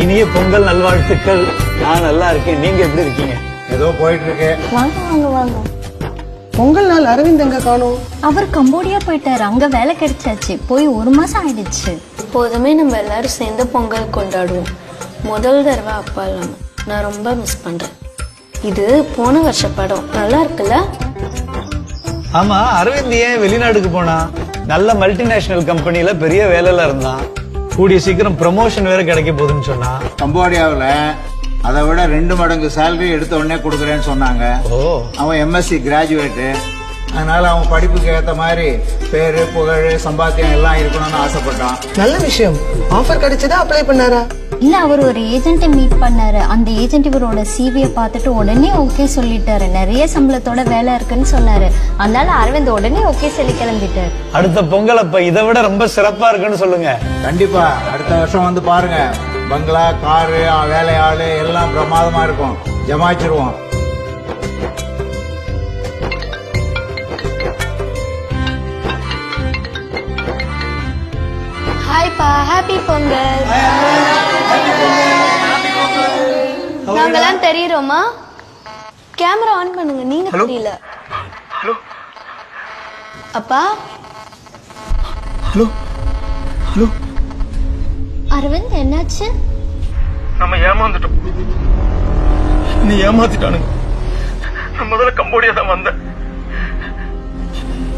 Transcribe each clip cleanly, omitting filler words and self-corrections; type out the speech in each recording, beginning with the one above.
இனிய பொங்கல் நல்வாழ்த்துக்கள். நான் நல்லா இருக்கேன், நீங்க எப்படி இருக்கீங்க? ஏதோ போயிட்டு இருக்கு. வாங்க வாங்க வாங்க. பொங்கல் நாள் அரவிந்த் எங்க காணோம்? அவர் கம்போடியா போயிட்டாரு. அங்க வேலை கிடைச்சாச்சு. போய் 1 மாசம் ஆயிடுச்சு. எப்போதுமே நம்ம எல்லாரும் சேர்ந்து பொங்கல் கொண்டாடுவோம். முதல் தடவை அப்பா இல்லாம நான் ரொம்ப மிஸ் பண்றேன். இது போன வருஷ படம், நல்லா இருக்குல்ல? ஆமா, அரவிந்த் ஏன் வெளிநாட்டுக்கு போனா? நல்ல மல்டிநேஷனல் கம்பெனில பெரிய வேலையில இருந்தான். கூடிய சீக்கிரம் ப்ரமோஷன் வேற கிடைக்க போகுதுன்னு சொன்னா. கம்போடியாவில் அதை விட 2 மடங்கு சேலரி எடுத்த உடனே கொடுக்குறேன்னு சொன்னாங்க. அவன் எம்எஸ்சி கிராஜுவேட்டு. அதனால அவன் படிப்புக்கு ஏற்ற மாதிரி பேரு புகழ் சம்பாத்தியம் எல்லாம் இருக்கணும்னு ஆசைப்பட்டான். நல்ல விஷயம். ஆஃபர் கிடைச்சதா அப்ளை பண்ணாரா? இல்ல, அவர் ஒரு ஏஜென்ட்டை மீட் பண்ணாரு. அந்த ஏஜென்ட் இவரோட சிவியை பார்த்துட்டு உடனே ஓகே சொல்லிட்டாரு. நிறைய சம்பளத்தோட வேலை இருக்குன்னு சொன்னாரு. அதனால அரவிந்த் உடனே ஓகே சொல்லி கிளம்பிட்டாரு. அடுத்த பொங்கல் அப்ப இதை விட ரொம்ப சிறப்பா இருக்குன்னு சொல்லுங்க. கண்டிப்பா அடுத்த வருஷம் வந்து பாருங்க. பங்களா, காரு, வேலையாளு எல்லாம் பிரமாதமா இருக்கும். ஜமாச்சிருவோம். ஹாய்ப்பா, ஹாப்பி பொங்கல். நாங்கெல்லாம் தெரியுறோமா? கேமரா ஆன் பண்ணுங்க. நீங்க தெரியல. அப்பா. Hello hello. அரவிந்த் என்னாச்சு? நம்ம ஏமாந்துட்டோம். நீ ஏமாத்திட்டானுங்க. நான் முதல்ல கம்போடியா தான் வந்தேன்.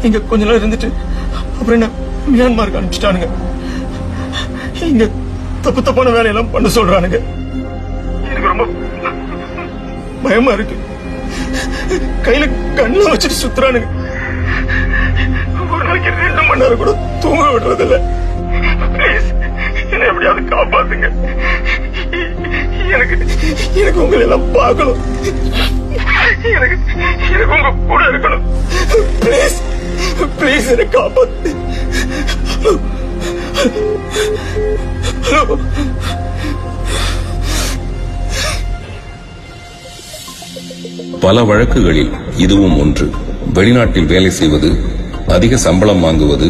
இங்க கொஞ்ச நாள் இருந்துட்டு அப்புறம் என்ன மியான்மருக்கு அனுப்பிச்சிட்டானுங்க. இங்க தப்பு தப்பான வேலையெல்லாம் பண்ண சொல்றானுங்க. எனக்கு ரொம்ப பயமா இருக்கு. கையில கண்ணில் வச்சுட்டு சுத்துறானுங்க. ஒரு நாளைக்கு 2 மணி நேரம் கூட தூங்க விடுறதில்ல. பிளீஸ் என்ன எப்படியாவது காப்பாத்துங்க. எனக்கு எனக்கு உங்களை எல்லாம் பார்க்கணும். எனக்கு எனக்கு உங்க கூட இருக்கணும். பிளீஸ் பிளீஸ் என்ன காப்பாத்து. ஹலோ. பல வழக்குகளில் இதுவும் ஒன்று. வெளிநாட்டில் வேலை செய்வது, அதிக சம்பளம் வாங்குவது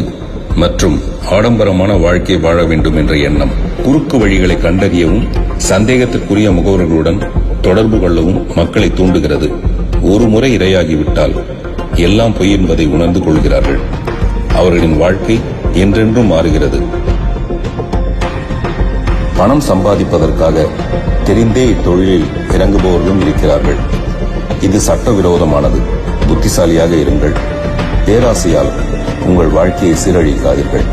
மற்றும் ஆடம்பரமான வாழ்க்கை வாழ வேண்டும் என்ற எண்ணம் குறுக்கு வழிகளை கண்டறியவும் சந்தேகத்திற்குரிய முகவர்களுடன் தொடர்பு கொள்ளவும் மக்களை தூண்டுகிறது. ஒரு முறை இரையாகிவிட்டால் எல்லாம் பொய் என்பதை உணர்ந்து கொள்கிறார்கள். அவர்களின் வாழ்க்கை என்றென்றும் மாறுகிறது. பணம் சம்பாதிப்பதற்காக தெரிந்தே இத்தொழிலில் இறங்குபவர்களும் இருக்கிறார்கள். இது சட்டவிரோதமானது. புத்திசாலியாக இருங்கள். பேராசையால் உங்கள் வாழ்க்கையை சீரழிக்காதீர்கள்.